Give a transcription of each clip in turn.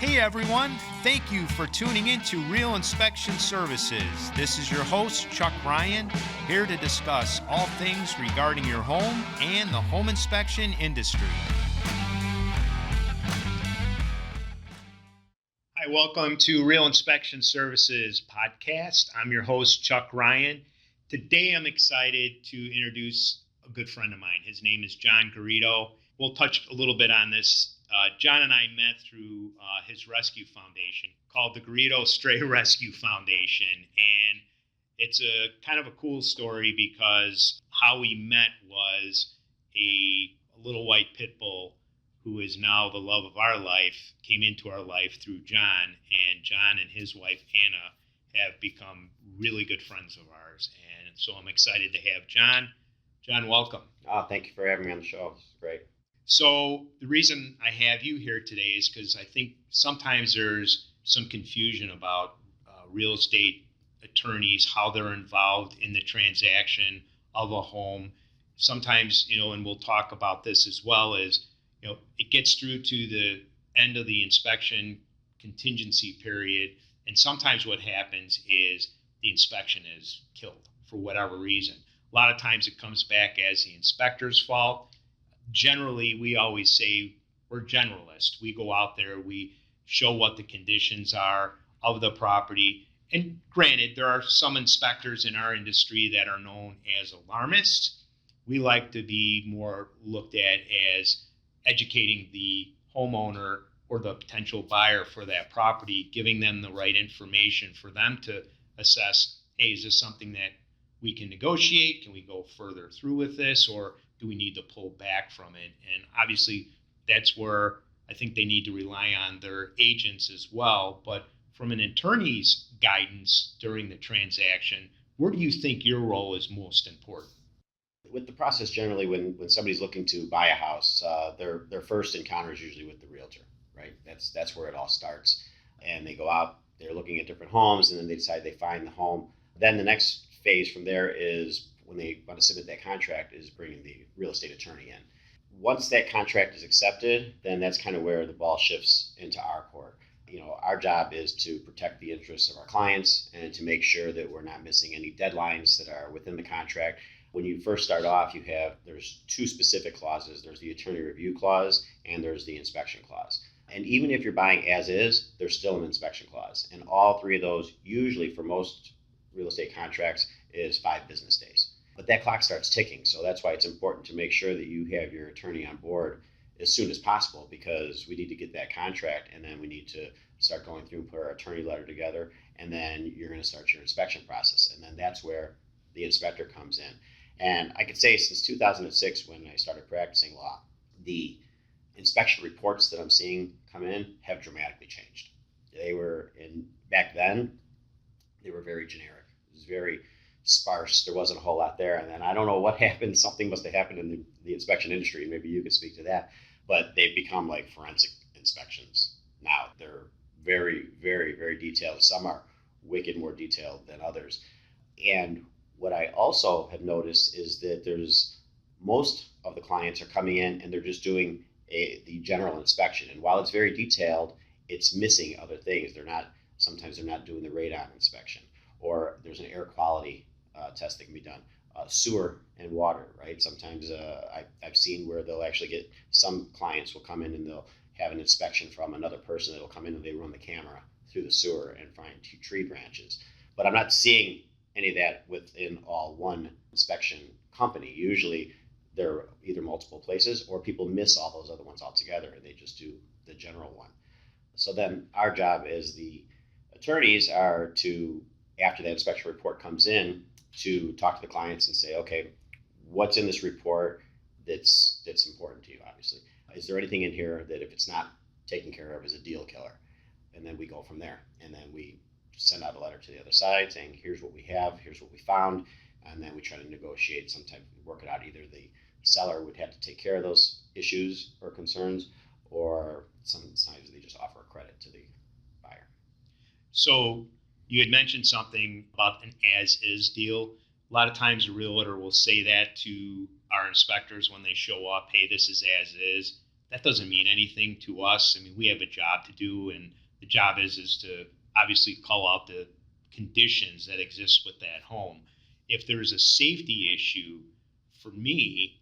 Hey everyone, thank you for tuning in to Real Inspection Services. This is your host, Chuck Ryan, here to discuss all things regarding your home and the home inspection industry. Hi, welcome to Real Inspection Services podcast. I'm your host, Chuck Ryan. Today I'm excited to introduce a good friend of mine. His name is John Garrido. We'll touch a little bit on this. John and I met through his rescue foundation called the Garrido Stray Rescue Foundation. And it's a kind of a cool story because how we met was a little white pit bull who is now the love of our life came into our life through John. And John and his wife, Anna, have become really good friends of ours. And so I'm excited to have John. John, welcome. Oh, thank you for having me on the show. It's great. So the reason I have you here today is because I think sometimes there's some confusion about real estate attorneys, how they're involved in the transaction of a home. Sometimes, and we'll talk about this as well, as, it gets through to the end of the inspection contingency period. And sometimes what happens is the inspection is killed for whatever reason. A lot of times it comes back as the inspector's fault. Generally, we always say we're generalists. We go out there, we show what the conditions are of the property. And granted, there are some inspectors in our industry that are known as alarmists. We like to be more looked at as educating the homeowner or the potential buyer for that property, giving them the right information for them to assess, hey, is this something that we can negotiate? Can we go further through with this? Or do we need to pull back from it? And obviously, that's where I think they need to rely on their agents as well. But from an attorney's guidance during the transaction, where do you think your role is most important? With the process, generally, when somebody's looking to buy a house, their first encounter is usually with the realtor, right? That's where it all starts. And they go out, they're looking at different homes, and then they decide they find the home. Then the next phase from there is when they want to submit that contract is bringing the real estate attorney in. Once that contract is accepted, then that's kind of where the ball shifts into our court. Our job is to protect the interests of our clients and to make sure that we're not missing any deadlines that are within the contract. When you first start off, there's two specific clauses. There's the attorney review clause and there's the inspection clause. And even if you're buying as is, there's still an inspection clause. And all three of those, usually for most real estate contracts, is 5 business days. But that clock starts ticking, so that's why it's important to make sure that you have your attorney on board as soon as possible, because we need to get that contract, and then we need to start going through and put our attorney letter together, and then you're going to start your inspection process, and then that's where the inspector comes in. And I could say since 2006, when I started practicing law, the inspection reports that I'm seeing come in have dramatically changed. Back then, they were very generic. It was very sparse. There wasn't a whole lot there. And then I don't know what happened. Something must have happened in the inspection industry. Maybe you could speak to that. But they've become like forensic inspections now. They're very, very, very detailed. Some are wicked more detailed than others. And what I also have noticed is that most of the clients are coming in and they're just doing the general inspection. And while it's very detailed, it's missing other things. Sometimes they're not doing the radon inspection, or there's an air quality test that can be done. Sewer and water, right? Sometimes I've seen where they'll actually get, some clients will come in and they'll have an inspection from another person that'll come in and they run the camera through the sewer and find tree branches. But I'm not seeing any of that within all one inspection company. Usually they're either multiple places or people miss all those other ones altogether and they just do the general one. So then our job as the attorneys are to, after that inspection report comes in, to talk to the clients and say, okay, what's in this report that's important to you, obviously? Is there anything in here that if it's not taken care of is a deal killer? And then we go from there. And then we send out a letter to the other side saying, here's what we have, here's what we found. And then we try to negotiate, sometimes work it out. Either the seller would have to take care of those issues or concerns, or sometimes they just offer a credit to the buyer. So you had mentioned something about an as-is deal. A lot of times a realtor will say that to our inspectors when they show up, hey, this is as is. that doesn't mean anything to us. I mean, we have a job to do, and the job is to obviously call out the conditions that exist with that home. If there's a safety issue, for me,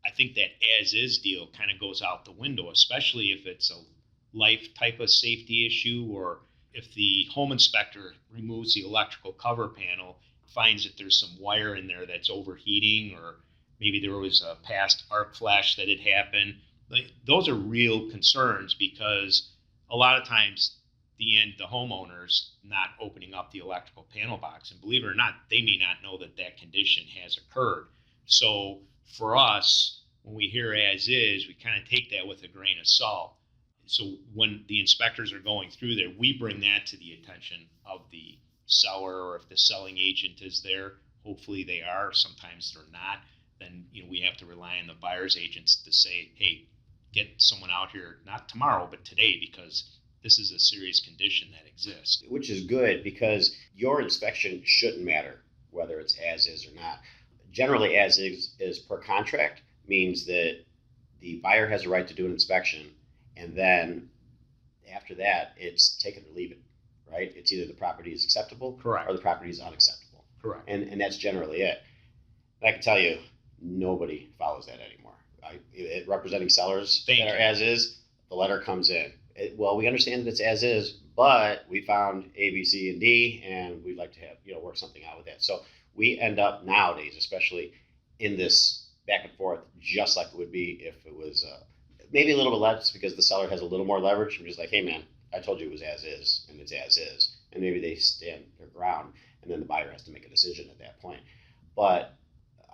I think that as-is deal kind of goes out the window, especially if it's a life type of safety issue, or if the home inspector removes the electrical cover panel, finds that there's some wire in there that's overheating, or maybe there was a past arc flash that had happened. Like, those are real concerns, because a lot of times the homeowner's not opening up the electrical panel box, and believe it or not, they may not know that that condition has occurred. So for us, when we hear as is, we kind of take that with a grain of salt. So when the inspectors are going through there, we bring that to the attention of the seller, or if the selling agent is there. Hopefully they are. Sometimes they're not. Then we have to rely on the buyer's agents to say, hey, get someone out here, not tomorrow, but today, because this is a serious condition that exists. Which is good, because your inspection shouldn't matter whether it's as is or not. Generally, as is per contract means that the buyer has a right to do an inspection, and then after that, it's take it or leave it, right? It's either the property is acceptable, correct, or the property is unacceptable. Correct. And that's generally it. And I can tell you, nobody follows that anymore. Representing sellers that are as is, the letter comes in. Well, we understand that it's as is, but we found A, B, C, and D, and we'd like to have, work something out with that. So we end up nowadays, especially in this back and forth, just like it would be if it was maybe a little bit less, because the seller has a little more leverage. I'm just like, hey man, I told you it was as is, and it's as is. And maybe they stand their ground, and then the buyer has to make a decision at that point. But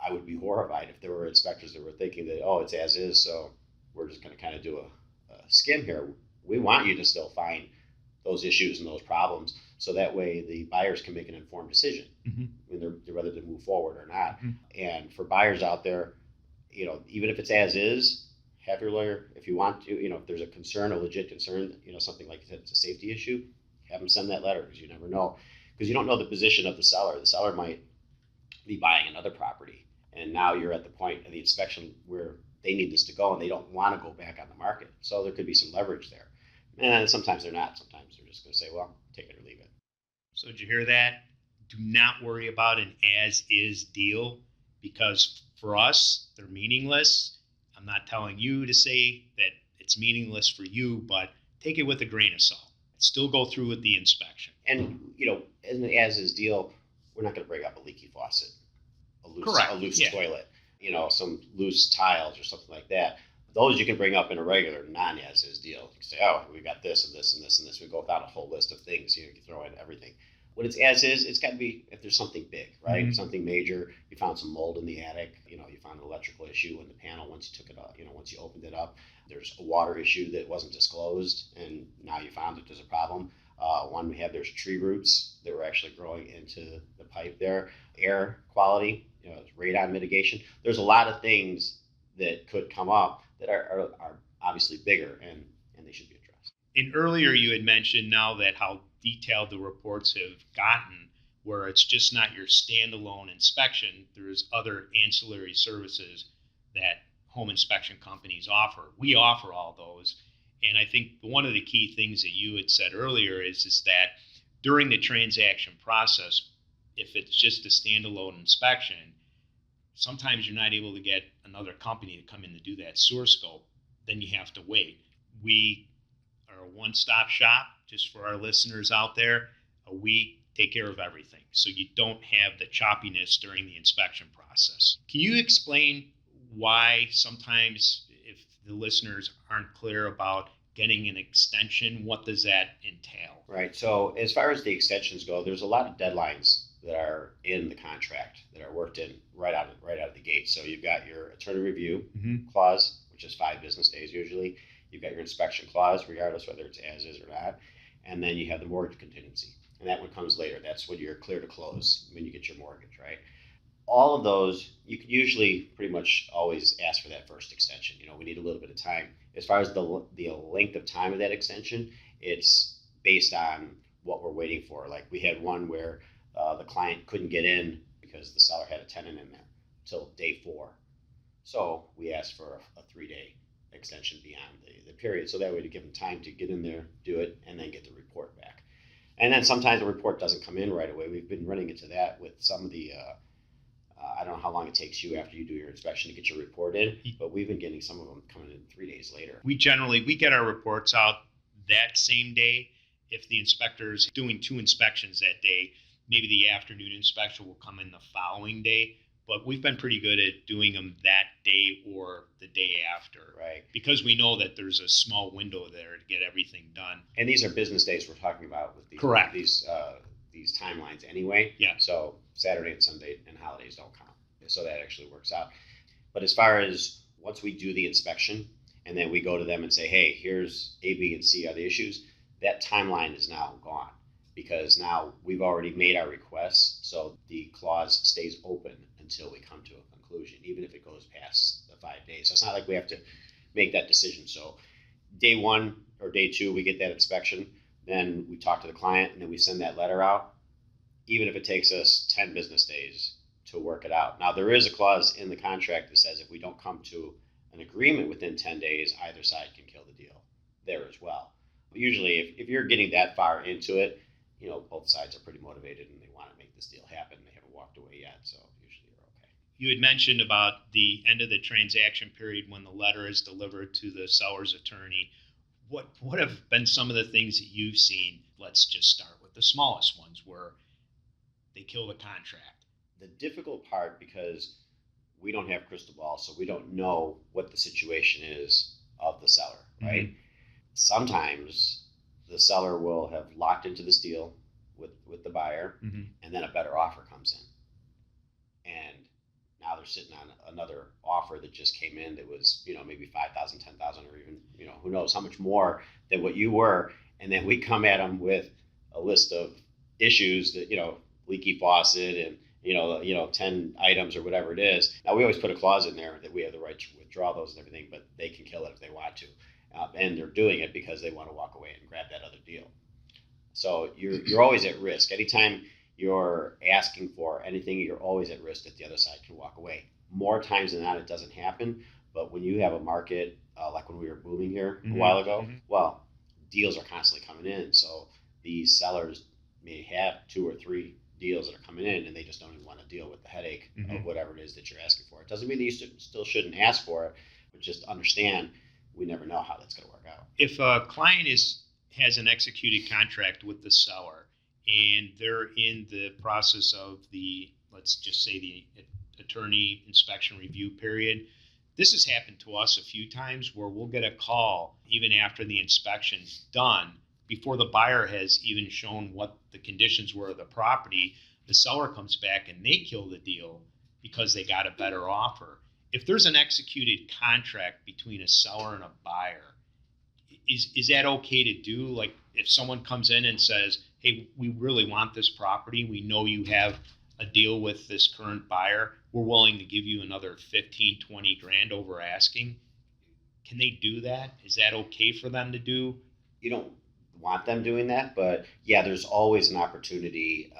I would be horrified if there were inspectors that were thinking that, oh, it's as is, so we're just going to kind of do a skim here. We want you to still find those issues and those problems, so that way the buyers can make an informed decision when they're whether to move forward or not. And for buyers out there, even if it's as is, have your lawyer, if you want to, if there's a concern, a legit concern, something like it's a safety issue, have them send that letter, because you never know. Because you don't know the position of the seller. The seller might be buying another property, and now you're at the point of the inspection where they need this to go, and they don't want to go back on the market. So there could be some leverage there. And sometimes they're not. Sometimes they're just going to say, well, take it or leave it. So did you hear that? Do not worry about an as-is deal, because for us, they're meaningless. I'm not telling you to say that it's meaningless for you, but take it with a grain of salt. Still go through with the inspection. And, in an as-is deal, we're not going to bring up a leaky faucet, a loose toilet, some loose tiles or something like that. Those you can bring up in a regular non-as-is deal. You can say, oh, we got this and this and this and this. We go down a whole list of things. You can throw in everything. When it's as-is, it's got to be if there's something big, right? Something major. You found some mold in the attic. You found an electrical issue in the panel once you took it up. Once you opened it up, there's a water issue that wasn't disclosed, and now you found that there's a problem. One we had, there's tree roots that were actually growing into the pipe there. Air quality, radon mitigation. There's a lot of things that could come up that are obviously bigger, and they should be addressed. And earlier you had mentioned now that how detailed the reports have gotten, where it's just not your standalone inspection. There's other ancillary services that home inspection companies offer. We offer all those. And I think one of the key things that you had said earlier is that during the transaction process, if it's just a standalone inspection, sometimes you're not able to get another company to come in to do that sewer scope. Then you have to wait. We are a one-stop shop, just for our listeners out there. We take care of everything, so you don't have the choppiness during the inspection process. Can you explain why sometimes, if the listeners aren't clear about getting an extension, what does that entail? Right. So as far as the extensions go, there's a lot of deadlines that are in the contract that are worked in right out of the gate. So you've got your attorney review clause, which is 5 business days usually. You've got your inspection clause, regardless whether it's as is or not. And then you have the mortgage contingency. And that one comes later. That's when you're clear to close, when you get your mortgage, right? All of those, you can usually pretty much always ask for that first extension. We need a little bit of time. As far as the length of time of that extension, it's based on what we're waiting for. Like we had one where the client couldn't get in because the seller had a tenant in there until day 4. So we asked for a 3-day extension beyond the period. So that way to give them time to get in there, do it, and then get the report back. And then sometimes the report doesn't come in right away. We've been running into that with some of the, I don't know how long it takes you after you do your inspection to get your report in, but we've been getting some of them coming in 3 days later. We get our reports out that same day. If the inspector's doing 2 inspections that day, maybe the afternoon inspection will come in the following day. But we've been pretty good at doing them that day or the day after. Right. Because we know that there's a small window there to get everything done. And these are business days we're talking about with these, correct, these timelines anyway. Yeah. So Saturday and Sunday and holidays don't count. So that actually works out. But as far as once we do the inspection and then we go to them and say, hey, here's A, B, and C are the issues, that timeline is now gone because now we've already made our requests. So the clause stays open until we come to a conclusion, even if it goes past the 5 days. So it's not like we have to make that decision. So day 1 or day 2, we get that inspection, then we talk to the client, and then we send that letter out, even if it takes us 10 business days to work it out. Now, there is a clause in the contract that says if we don't come to an agreement within 10 days, either side can kill the deal there as well. But usually, if you're getting that far into it, both sides are pretty motivated and they want to make this deal happen. They haven't walked away yet, so usually you're okay. You had mentioned about the end of the transaction period when the letter is delivered to the seller's attorney. What have been some of the things that you've seen? Let's just start with the smallest ones where they kill the contract. The difficult part, because we don't have crystal ball, so we don't know what the situation is of the seller, right? Mm-hmm. Sometimes the seller will have locked into this deal with the buyer, mm-hmm. and then a better offer comes in. And now they're sitting on another offer that just came in that was, maybe 5,000, 10,000, or even, who knows how much more than what you were. And then we come at them with a list of issues that, leaky faucet and, 10 items or whatever it is. Now, we always put a clause in there that we have the right to withdraw those and everything, but they can kill it if they want to. And they're doing it because they want to walk away and grab that other deal. So you're always at risk. Anytime you're asking for anything, you're always at risk that the other side can walk away. More times than not, it doesn't happen. But when you have a market, like when we were booming here mm-hmm. a while ago, mm-hmm. well, deals are constantly coming in. So these sellers may have 2 or 3 deals that are coming in, and they just don't even want to deal with the headache mm-hmm. of whatever it is that you're asking for. It doesn't mean that you still shouldn't ask for it, but just understand we never know how that's going to work out. If a client has an executed contract with the seller and they're in the process of let's just say the attorney inspection review period, this has happened to us a few times where we'll get a call even after the inspection's done, before the buyer has even shown what the conditions were of the property. The seller comes back and they kill the deal because they got a better offer. If there's an executed contract between a seller and a buyer, is that okay to do? Like if someone comes in and says, hey, we really want this property, we know you have a deal with this current buyer, we're willing to give you another 15, 20 grand over asking. Can they do that? Is that okay for them to do? You don't want them doing that, but yeah, there's always an opportunity.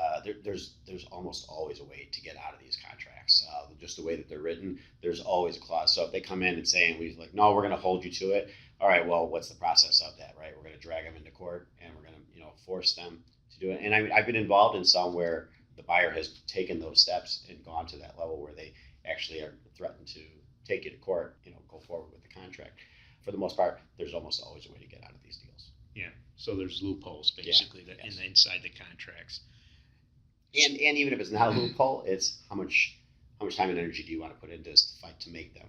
There's almost always a way to get out of these contracts. Just the way that they're written, there's always a clause. So if they come in and say, and we're like, no, we're going to hold you to it. All right, well, what's the process of that, right? We're going to drag them into court and we're going to, force them to do it. And I've been involved in some where the buyer has taken those steps and gone to that level where they actually are threatened to take you to court, go forward with the contract. For the most part, there's almost always a way to get out of these deals. Yeah. So there's loopholes basically inside the contracts. And even if it's not a loophole, it's how much time and energy do you want to put into this to fight to make them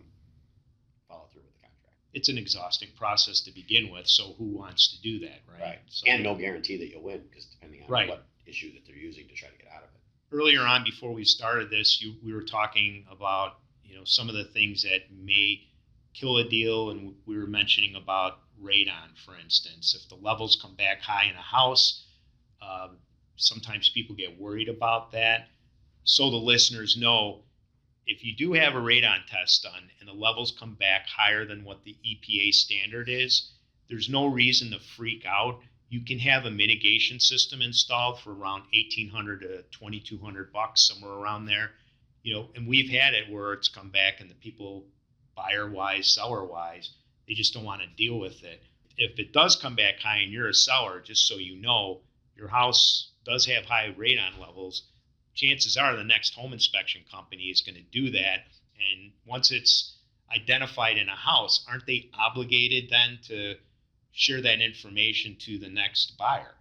follow through with the contract? It's an exhausting process to begin with, so who wants to do that, right? Right. So, and no guarantee that you'll win, because depending on what issue that they're using to try to get out of it. Earlier on, before we started this, we were talking about some of the things that may kill a deal, and we were mentioning about radon, for instance. If the levels come back high in a house, sometimes people get worried about that. So the listeners know, if you do have a radon test done and the levels come back higher than what the EPA standard is, there's no reason to freak out. You can have a mitigation system installed for around $1,800 to $2,200, somewhere around there. And we've had it where it's come back and the people, buyer-wise, seller-wise, They just don't want to deal with it. If it does come back high and you're a seller, just so you know, your house does have high radon levels, chances are the next home inspection company is going to do that. And once it's identified in a house, aren't they obligated then to share that information to the next buyer?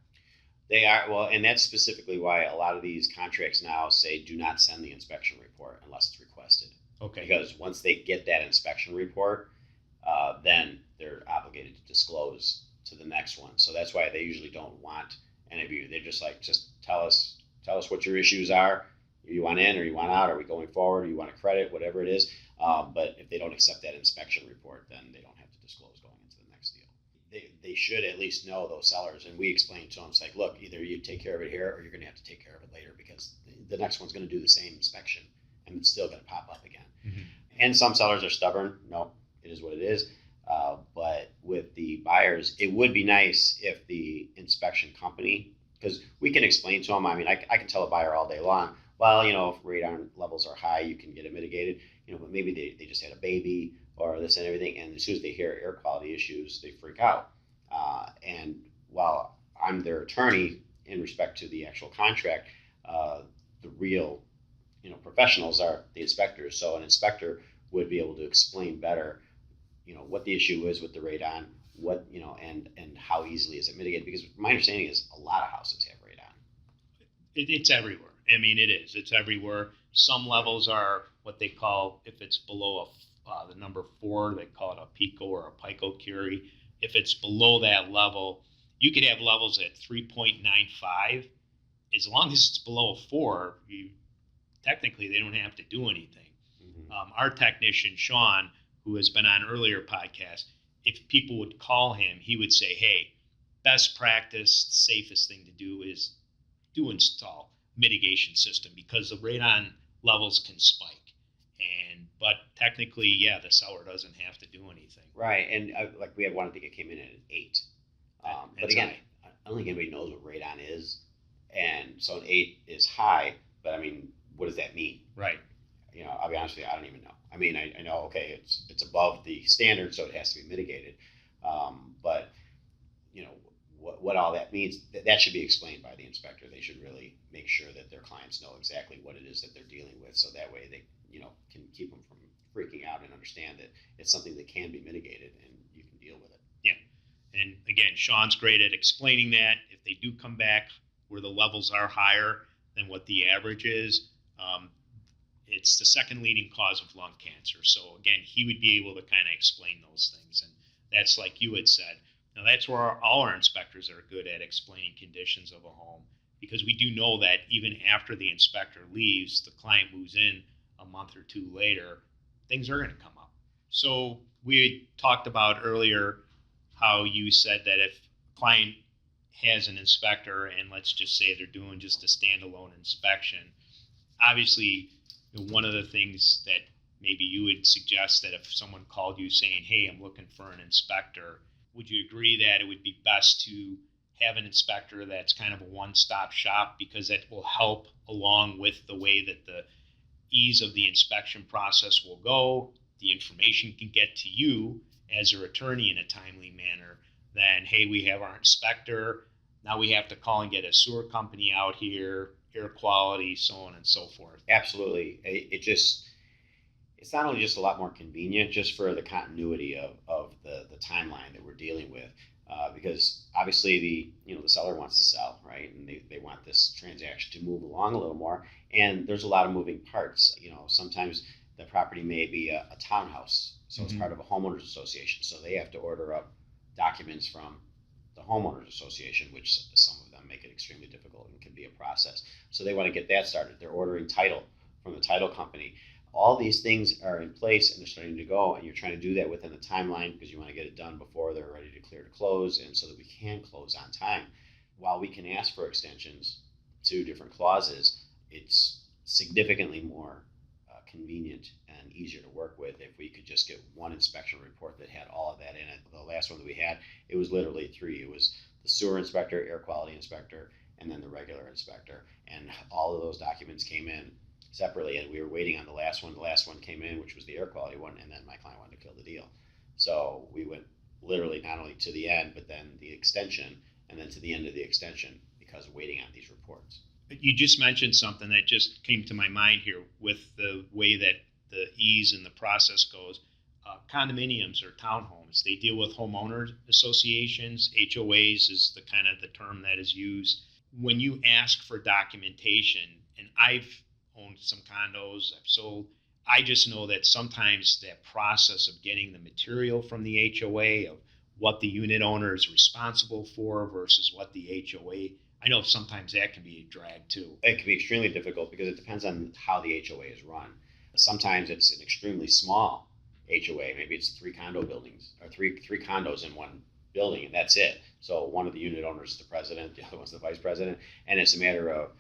They are, well, and that's specifically why a lot of these contracts now say do not send the inspection report unless it's requested. Okay. Because once they get that inspection report, then they're obligated to disclose to the next one. So that's why they usually don't want any of you. They're just like, just tell us what your issues are. You want in or you want out? Are we going forward? Or you want a credit? Whatever it is. But if they don't accept that inspection report, then they don't have to disclose going into the next deal. They should at least know, those sellers, and we explain to them, it's like, look, either you take care of it here or you're going to have to take care of it later, because the next one's going to do the same inspection and it's still going to pop up again. Mm-hmm. And some sellers are stubborn. No, it is what it is. But with the buyers, it would be nice if the inspection company, because we can explain to them, I mean, I can tell a buyer all day long, well, if radon levels are high, you can get it mitigated, but maybe they just had a baby or this and everything, and as soon as they hear air quality issues, they freak out. And while I'm their attorney in respect to the actual contract, the real professionals are the inspectors. So an inspector would be able to explain better what the issue is with the radon, and how easily is it mitigated, because my understanding is a lot of houses have radon. It's everywhere. I mean, it's everywhere. Some levels are what they call, if it's below the number 4, they call it a pico or a picocurie. If it's below that level, you could have levels at 3.95. As long as it's below 4, technically they don't have to do anything. Mm-hmm. Our technician, Sean, who has been on earlier podcasts, if people would call him, he would say, hey, best practice, safest thing to do is to install mitigation system, because the radon levels can spike. But technically, yeah, the seller doesn't have to do anything. Right, and like we had one, I think it came in at an 8. But again, I don't think anybody knows what radon is, and so an 8 is high. But I mean, what does that mean? Right. I'll be honest with you, I don't even know. I mean, I know, okay, it's above the standard, so it has to be mitigated. But what all that means, that should be explained by the inspector. They should really make sure that their clients know exactly what it is that they're dealing with, so that way they can keep them from freaking out and understand that it's something that can be mitigated and you can deal with it. Yeah. And again, Sean's great at explaining that. If they do come back where the levels are higher than what the average is, it's the second leading cause of lung cancer. So again, he would be able to kind of explain those things. And that's like you had said. Now that's where all our inspectors are good at, explaining conditions of a home, because we do know that even after the inspector leaves, the client moves in a month or 2 later, things are going to come up. So we talked about earlier how you said that if a client has an inspector and let's just say they're doing just a standalone inspection, obviously one of the things that maybe you would suggest, that if someone called you saying, hey, I'm looking for an inspector, would you agree that it would be best to have an inspector that's kind of a one-stop shop, because that will help along with the way that the ease of the inspection process will go, the information can get to you as your attorney in a timely manner, then, hey, we have our inspector, now we have to call and get a sewer company out here, air quality, so on and so forth. Absolutely. It's not only just a lot more convenient just for the continuity of the timeline that we're dealing with, because obviously the seller wants to sell, right? And they want this transaction to move along a little more. And there's a lot of moving parts. Sometimes the property may be a townhouse, so it's part of a homeowners association. So they have to order up documents from the homeowners association, which some of them make it extremely difficult and can be a process. So they want to get that started. They're ordering title from the title company. All these things are in place and they're starting to go, and you're trying to do that within the timeline because you want to get it done before they're ready to clear to close, and so that we can close on time. While we can ask for extensions to different clauses, it's significantly more convenient and easier to work with if we could just get one inspection report that had all of that in it. The last one that we had, it was literally 3. It was the sewer inspector, air quality inspector, and then the regular inspector. And all of those documents came in separately, and we were waiting on the last one. The last one came in, which was the air quality one, and then my client wanted to kill the deal. So we went literally not only to the end, but then the extension, and then to the end of the extension because of waiting on these reports. You just mentioned something that just came to my mind here with the way that the ease and the process goes. Condominiums or townhomes, they deal with homeowner associations. HOAs is the kind of the term that is used. When you ask for documentation, and I've owned some condos, I've sold, I just know that sometimes that process of getting the material from the HOA of what the unit owner is responsible for versus what the HOA, I know sometimes that can be a drag too. It can be extremely difficult because it depends on how the HOA is run. Sometimes it's an extremely small HOA. Maybe it's 3 condo buildings or three condos in one building, and that's it. So one of the unit owners is the president, the other one's the vice president, and it's a matter of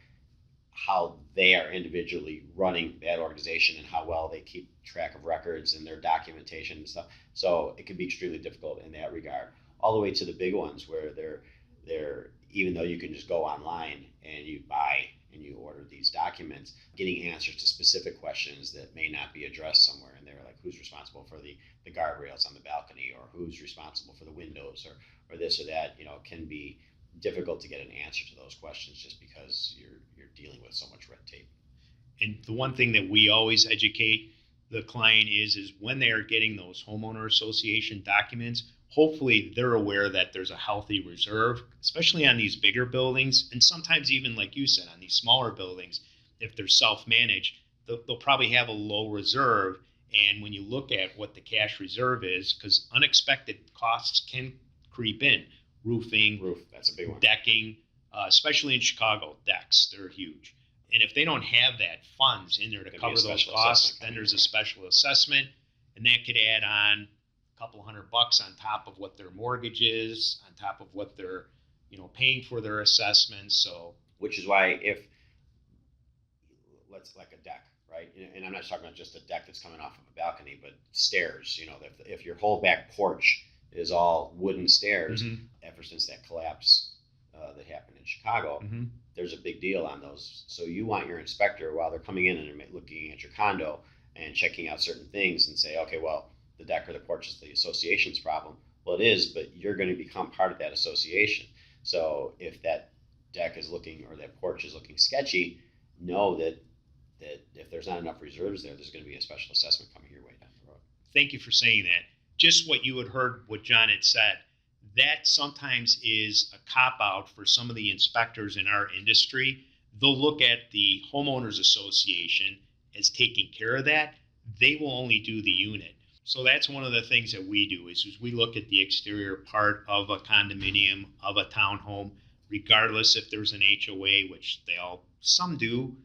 how they are individually running that organization and how well they keep track of records and their documentation and stuff. So it can be extremely difficult in that regard. All the way to the big ones where they're even though you can just go online and you buy and you order these documents, getting answers to specific questions that may not be addressed somewhere in there, like who's responsible for the guardrails on the balcony, or who's responsible for the windows, or this or that, can be difficult to get an answer to those questions just because you're dealing with so much red tape. And the one thing that we always educate the client is when they are getting those homeowner association documents, hopefully they're aware that there's a healthy reserve, especially on these bigger buildings. And sometimes even like you said, on these smaller buildings, if they're self-managed, they'll probably have a low reserve. And when you look at what the cash reserve is, because unexpected costs can creep in, Roof, that's a big one. decking, especially in Chicago, decks, they're huge. And if they don't have that funds in there to cover those costs, then there's a special assessment, and that could add on a couple $100 on top of what their mortgage is, on top of what they're, paying for their assessments. So, which is why let's like a deck, right? And I'm not talking about just a deck that's coming off of a balcony, but stairs. If your whole back porch is all wooden stairs, ever since that collapse that happened in Chicago, there's a big deal on those. So you want your inspector, while they're coming in and they're looking at your condo and checking out certain things, and say, okay, well, the deck or the porch is the association's problem. Well, it is, but you're going to become part of that association. So if that deck is looking, or that porch is looking sketchy, know that if there's not enough reserves there's going to be a special assessment coming your way down the road. Thank you for saying that. Just what you had heard, what John had said, that sometimes is a cop-out for some of the inspectors in our industry. They'll look at the homeowners association as taking care of that. They will only do the unit. So that's one of the things that we do is we look at the exterior part of a condominium, of a townhome, regardless if there's an HOA, which some do,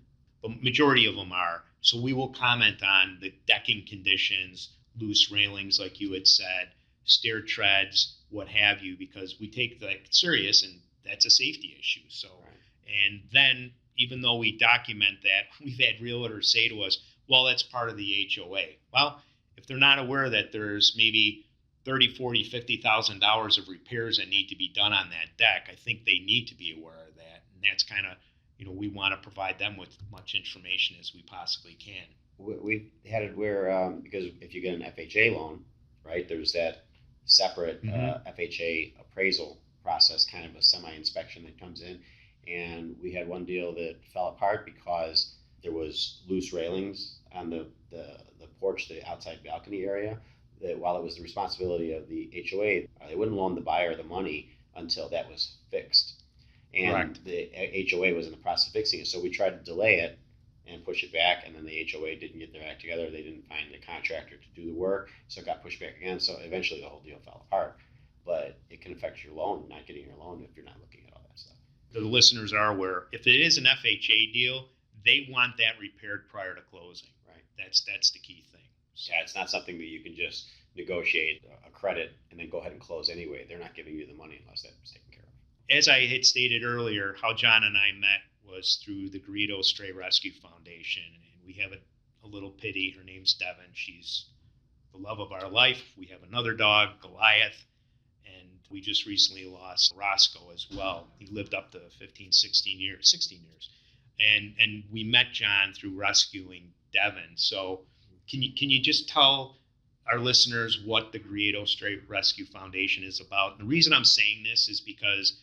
but majority of them are. So we will comment on the decking conditions, loose railings, like you had said, stair treads, what have you, because we take that serious, and that's a safety issue. So, And then even though we document that, we've had realtors say to us, well, that's part of the HOA. Well, if they're not aware that there's maybe $30,000, $40,000, $50,000 of repairs that need to be done on that deck, I think they need to be aware of that. And that's kind of, we want to provide them with much information as we possibly can. We've had it where, because if you get an FHA loan, right, there's that separate FHA appraisal process, kind of a semi-inspection that comes in. And we had one deal that fell apart because there was loose railings on the porch, the outside balcony area, that while it was the responsibility of the HOA, they wouldn't loan the buyer the money until that was fixed. And Correct. The HOA was in the process of fixing it. So we tried to delay it and push it back, and then the HOA didn't get their act together. They didn't find the contractor to do the work, so it got pushed back again. So eventually the whole deal fell apart. But it can affect your loan, not getting your loan, if you're not looking at all that stuff. The listeners are aware, if it is an FHA deal, they want that repaired prior to closing. Right. That's the key thing. So, yeah, it's not something that you can just negotiate a credit and then go ahead and close anyway. They're not giving you the money unless that was taken care of. As I had stated earlier, how John and I met was through the Garrido Stray Rescue Foundation. And we have a little pitty. Her name's Devin. She's the love of our life. We have another dog, Goliath. And we just recently lost Roscoe as well. He lived up to 16 years. And we met John through rescuing Devin. So can you just tell our listeners what the Garrido Stray Rescue Foundation is about. The reason I'm saying this is because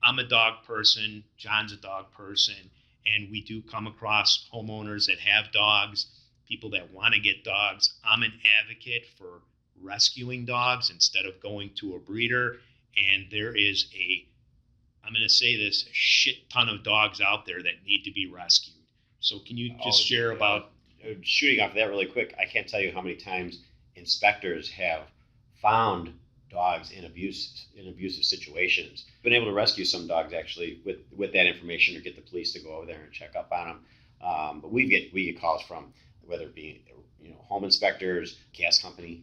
I'm a dog person, John's a dog person, and we do come across homeowners that have dogs, people that want to get dogs. I'm an advocate for rescuing dogs instead of going to a breeder, and there is I'm going to say this, a shit ton of dogs out there that need to be rescued. So can you just share about... Shooting off of that really quick, I can't tell you how many times inspectors have found dogs in abusive situations. Been able to rescue some dogs actually with that information, or get the police to go over there and check up on them. But we get calls from, whether it be home inspectors, gas company,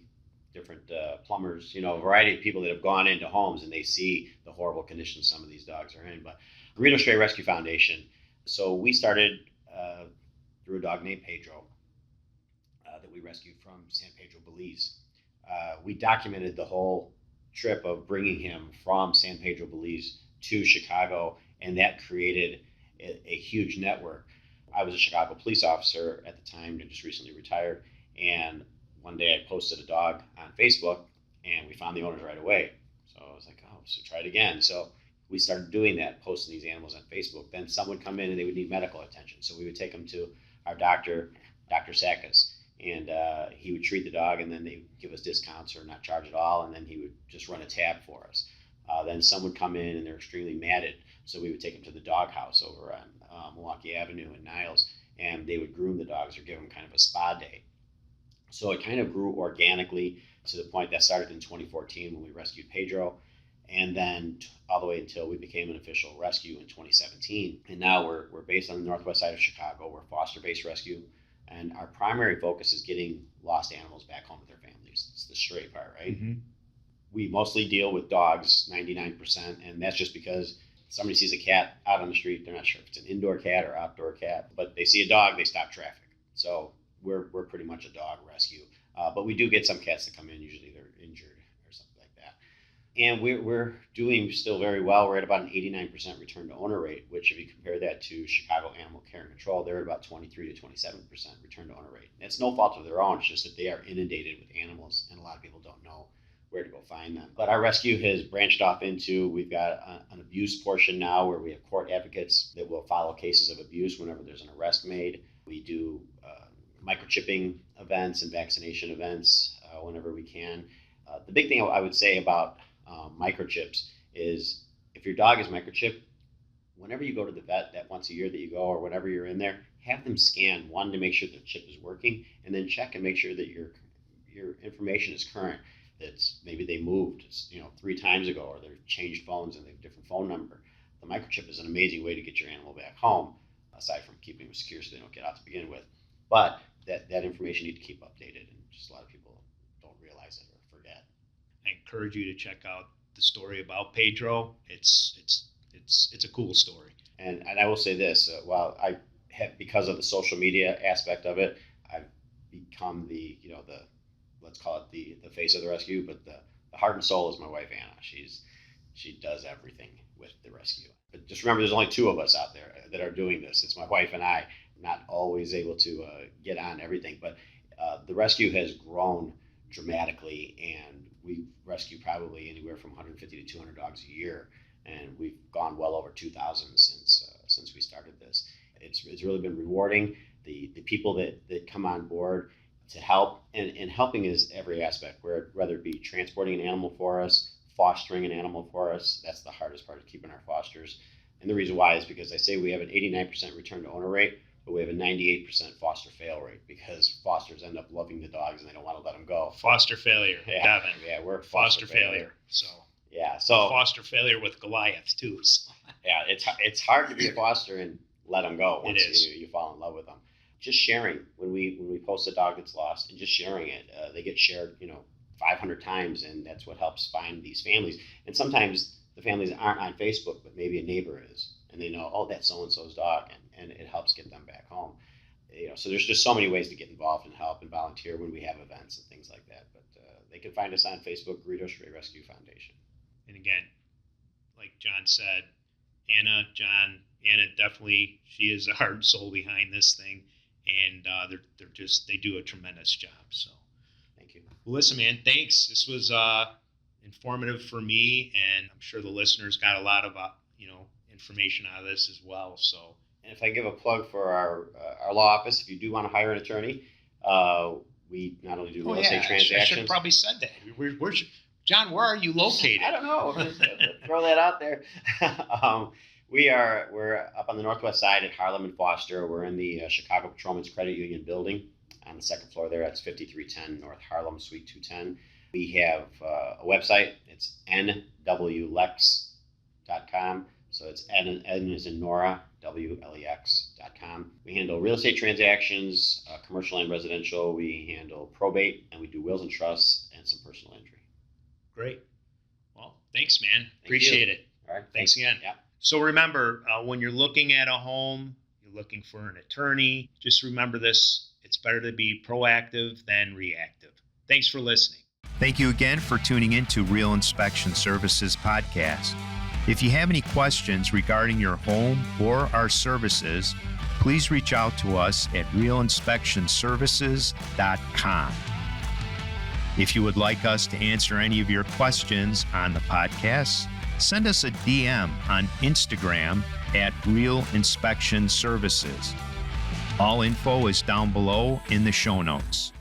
different plumbers, a variety of people that have gone into homes and they see the horrible conditions some of these dogs are in. But Garrido Stray Rescue Foundation. So we started through a dog named Pedro that we rescued from San Pedro, Belize. We documented the whole trip of bringing him from San Pedro, Belize to Chicago, and that created a huge network. I was a Chicago police officer at the time and just recently retired, and one day I posted a dog on Facebook, and we found the owners right away. So I was like, so try it again. So we started doing that, posting these animals on Facebook. Then some would come in and they would need medical attention. So we would take them to our doctor, Dr. Sakas, and he would treat the dog, and then they would give us discounts or not charge at all, and then he would just run a tab for us. Then some would come in and they're extremely matted, so we would take them to the dog house over on Milwaukee Avenue in Niles, and they would groom the dogs or give them kind of a spa day. So it kind of grew organically to the point that started in 2014 when we rescued Pedro, and then all the way until we became an official rescue in 2017. And now we're based on the northwest side of Chicago. We're foster-based rescue, and our primary focus is getting lost animals back home with their families. It's the stray part, right? Mm-hmm. We mostly deal with dogs, 99%, and that's just because somebody sees a cat out on the street. They're not sure if it's an indoor cat or outdoor cat, but they see a dog, they stop traffic. So we're pretty much a dog rescue. But we do get some cats that come in, usually they're injured or something like that. And we're doing still very well. We're at about an 89% return to owner rate, which if you compare that to Chicago Animal Care and Control, they're at about 23 to 27% return to owner rate. And it's no fault of their own. It's just that they are inundated with animals, and a lot of people don't know where to go find them. But our rescue has branched off into, we've got an abuse portion now where we have court advocates that will follow cases of abuse whenever there's an arrest made. We do microchipping events and vaccination events whenever we can. The big thing I would say about microchips is if your dog is microchipped, whenever you go to the vet that once a year that you go, or whenever you're in there, have them scan, one, to make sure the chip is working, and then check and make sure that your information is current. That's maybe they moved 3 times ago, or they've changed phones and they have a different phone number. The microchip is an amazing way to get your animal back home, aside from keeping them secure so they don't get out to begin with. But that information need to keep updated, and just a lot of people don't realize it or forget. I encourage you to check out the story about Pedro. It's a cool story. And I will say this: while I have, because of the social media aspect of it, I've become the let's call it the face of the rescue, but the heart and soul is my wife Anna. She does everything with the rescue. But just remember, there's only 2 of us out there that are doing this. It's my wife and I. Not always able to get on everything, but the rescue has grown dramatically, and we rescue probably anywhere from 150 to 200 dogs a year, and we've gone well over 2,000 since we started this. It's really been rewarding. The people that come on board to help, and helping is every aspect, whether it be transporting an animal for us, fostering an animal for us. That's the hardest part of keeping our fosters. And the reason why is because I say we have an 89% return to owner rate, but we have a 98% foster fail rate, because fosters end up loving the dogs and they don't want to let them go. Foster failure, yeah, Devin. Yeah, we're foster failure. So yeah, so foster failure with Goliath too. So. Yeah, it's hard to be a foster and let them go once you fall in love with them. Just sharing, when we post a dog that's lost, and just sharing it, they get shared 500 times, and that's what helps find these families. And sometimes the families aren't on Facebook, but maybe a neighbor is, and they know, oh, that's so-and-so's dog, and it helps get them back home. So there's just so many ways to get involved and help and volunteer when we have events and things like that. But they can find us on Facebook, Garrido Stray Rescue Foundation. And again, like John said, Anna definitely, she is the heart and soul behind this thing, and they do a tremendous job. So, thank you. Well, listen, man, thanks. This was informative for me, and I'm sure the listeners got a lot of information out of this as well. So, and if I give a plug for our law office, if you do want to hire an attorney, we not only do real estate transactions. I should have probably said that. John, where are you located? I don't know. Just throw that out there. We're up on the northwest side at Harlem and Foster. We're in the Chicago Patrolmen's Credit Union building on the second floor there. That's 5310 North Harlem, Suite 210. We have a website. It's nwlex.com. So it's N as in Nora, WLEX.com. We handle real estate transactions, commercial and residential. We handle probate, and we do wills and trusts and some personal injury. Great. Well, thanks, man. Appreciate it. All right. Thanks again. Yeah. So remember, when you're looking at a home, you're looking for an attorney, just remember this. It's better to be proactive than reactive. Thanks for listening. Thank you again for tuning in to Real Inspection Services Podcast. If you have any questions regarding your home or our services, please reach out to us at realinspectionservices.com. If you would like us to answer any of your questions on the podcast, send us a DM on Instagram at Real Inspection Services. All info is down below in the show notes.